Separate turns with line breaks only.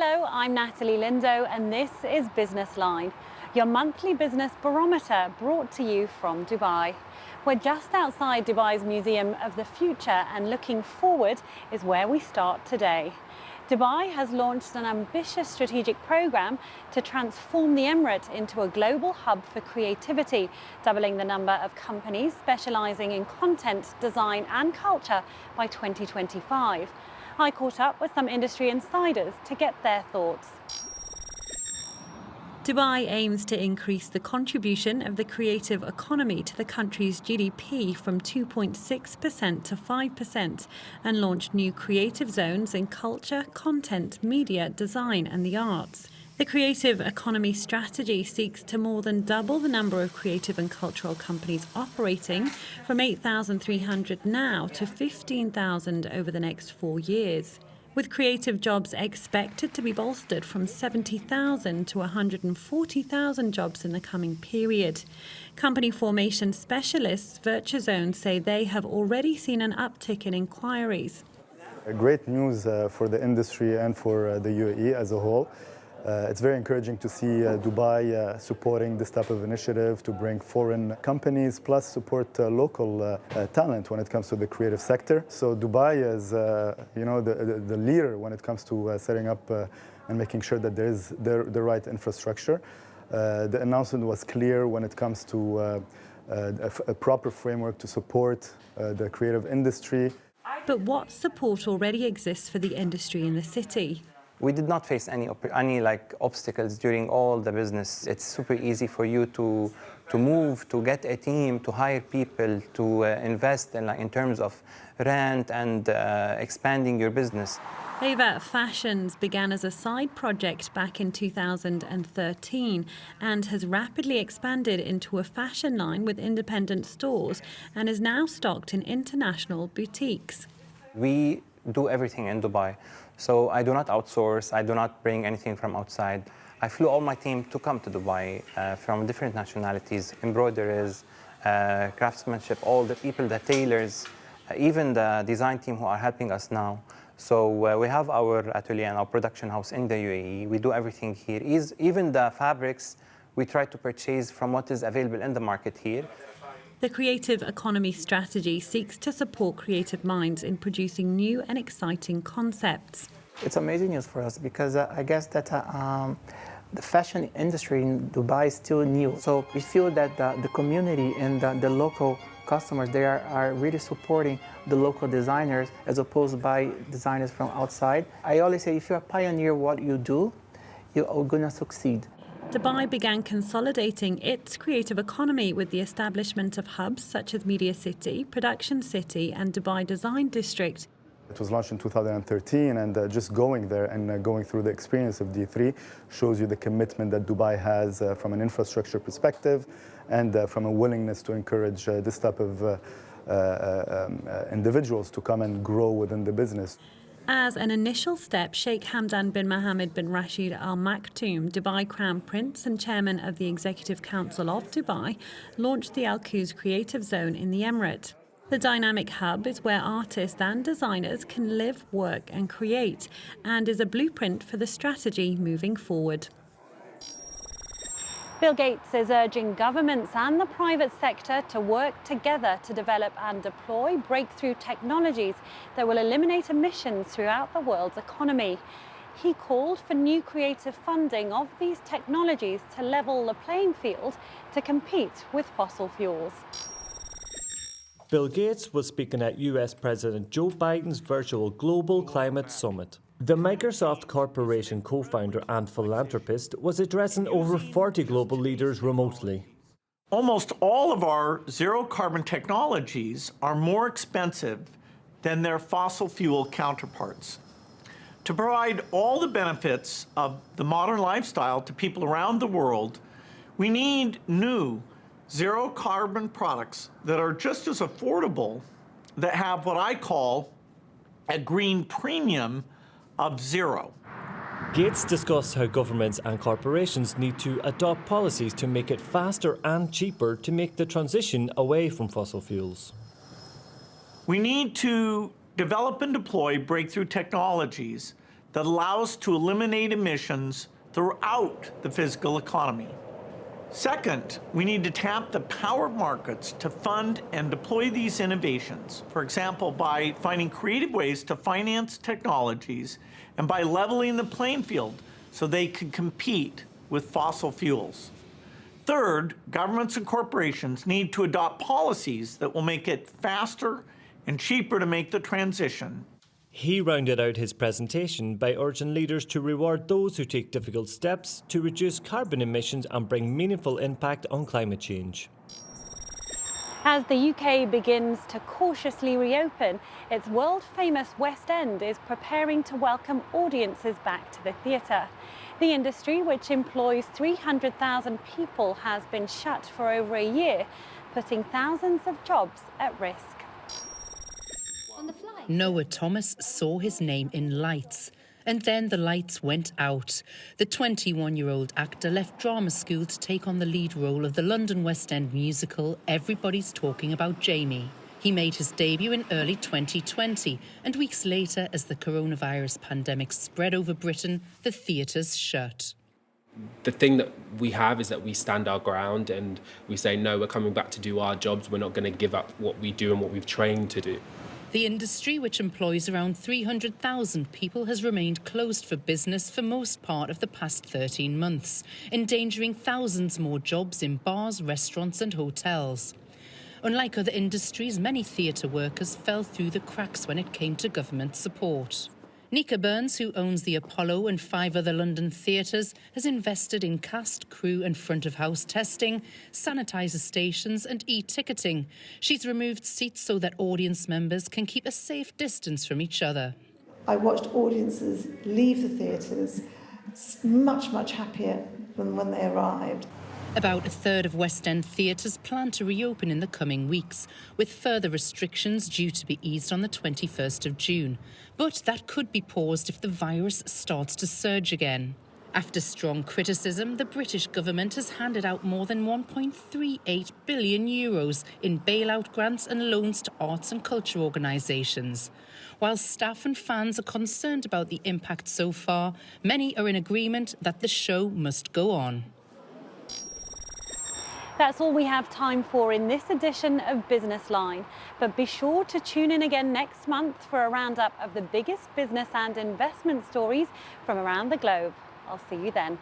Hello, I'm Natalie Lindo and this is Business Line, your monthly business barometer brought to you from Dubai. We're just outside Dubai's Museum of the Future and looking forward is where we start today. Dubai has launched an ambitious strategic program to transform the Emirate into a global hub for creativity, doubling the number of companies specializing in content, design and culture by 2025. I caught up with some industry insiders to get their thoughts. Dubai aims to increase the contribution of the creative economy to the country's GDP from 2.6% to 5% and launch new creative zones in culture, content, media, design and the arts. The creative economy strategy seeks to more than double the number of creative and cultural companies operating from 8,300 now to 15,000 over the next 4 years. With creative jobs expected to be bolstered from 70,000 to 140,000 jobs in the coming period. Company formation specialists Virtuzone say they have already seen an uptick in inquiries.
Great news for the industry and for the UAE as a whole. It's very encouraging to see Dubai supporting this type of initiative to bring foreign companies plus support local talent when it comes to the creative sector. So Dubai is, the leader when it comes to setting up and making sure that there is the right infrastructure. The announcement was clear when it comes to a proper framework to support the creative industry.
But what support already exists for the industry in the city?
We did not face any obstacles during all the business. It's super easy for you to move, to get a team, to hire people, to invest in terms of rent and expanding your business.
Ava Fashions began as a side project back in 2013 and has rapidly expanded into a fashion line with independent stores and is now stocked in international boutiques.
We do everything in Dubai. So I do not outsource, I do not bring anything from outside. I flew all my team to come to Dubai from different nationalities, embroiderers, craftsmanship, all the people, the tailors, even the design team who are helping us now. So we have our atelier and our production house in the UAE. We do everything here. Even the fabrics, we try to purchase from what is available in the market here.
The creative economy strategy seeks to support creative minds in producing new and exciting concepts.
It's amazing news for us because I guess that the fashion industry in Dubai is still new. So we feel that the community and the local customers, they are really supporting the local designers as opposed by designers from outside. I always say if you're a pioneer what you do, you're going to succeed.
Dubai began consolidating its creative economy with the establishment of hubs such as Media City, Production City and Dubai Design District.
It was launched in 2013 and just going there and going through the experience of D3 shows you the commitment that Dubai has from an infrastructure perspective and from a willingness to encourage this type of individuals to come and grow within the business.
As an initial step, Sheikh Hamdan bin Mohammed bin Rashid Al Maktoum, Dubai Crown Prince and Chairman of the Executive Council of Dubai, launched the Al Quoz Creative Zone in the Emirate. The dynamic hub is where artists and designers can live, work and create, and is a blueprint for the strategy moving forward. Bill Gates is urging governments and the private sector to work together to develop and deploy breakthrough technologies that will eliminate emissions throughout the world's economy. He called for new creative funding of these technologies to level the playing field to compete with fossil fuels.
Bill Gates was speaking at US President Joe Biden's virtual Global Climate Summit. The Microsoft Corporation co-founder and philanthropist was addressing over 40 global leaders remotely.
Almost all of our zero-carbon technologies are more expensive than their fossil fuel counterparts. To provide all the benefits of the modern lifestyle to people around the world, we need new zero-carbon products that are just as affordable, that have what I call a green premium of zero.
Gates discussed how governments and corporations need to adopt policies to make it faster and cheaper to make the transition away from fossil fuels.
We need to develop and deploy breakthrough technologies that allows to eliminate emissions throughout the physical economy. Second, we need to tap the power markets to fund and deploy these innovations, for example, by finding creative ways to finance technologies and by leveling the playing field so they can compete with fossil fuels. Third, governments and corporations need to adopt policies that will make it faster and cheaper to make the transition.
He rounded out his presentation by urging leaders to reward those who take difficult steps to reduce carbon emissions and bring meaningful impact on climate change.
As the UK begins to cautiously reopen, its world-famous West End is preparing to welcome audiences back to the theatre. The industry, which employs 300,000 people, has been shut for over a year, putting thousands of jobs at risk.
Noah Thomas saw his name in lights, and then the lights went out. The 21-year-old actor left drama school to take on the lead role of the London West End musical Everybody's Talking About Jamie. He made his debut in early 2020, and weeks later, as the coronavirus pandemic spread over Britain, the theatres shut.
The thing that we have is that we stand our ground and we say, no, we're coming back to do our jobs. We're not going to give up what we do and what we've trained to do.
The industry, which employs around 300,000 people, has remained closed for business for most part of the past 13 months, endangering thousands more jobs in bars, restaurants and hotels. Unlike other industries, many theatre workers fell through the cracks when it came to government support. Nika Burns, who owns the Apollo and 5 other London theatres, has invested in cast, crew and front-of-house testing, sanitizer stations and e-ticketing. She's removed seats so that audience members can keep a safe distance from each other.
I watched audiences leave the theatres much, much happier than when they arrived.
About a third of West End theatres plan to reopen in the coming weeks, with further restrictions due to be eased on the 21st of June. But that could be paused if the virus starts to surge again. After strong criticism, the British government has handed out more than €1.38 billion in bailout grants and loans to arts and culture organisations. While staff and fans are concerned about the impact so far, many are in agreement that the show must go on.
That's all we have time for in this edition of Business Line. But be sure to tune in again next month for a roundup of the biggest business and investment stories from around the globe. I'll see you then.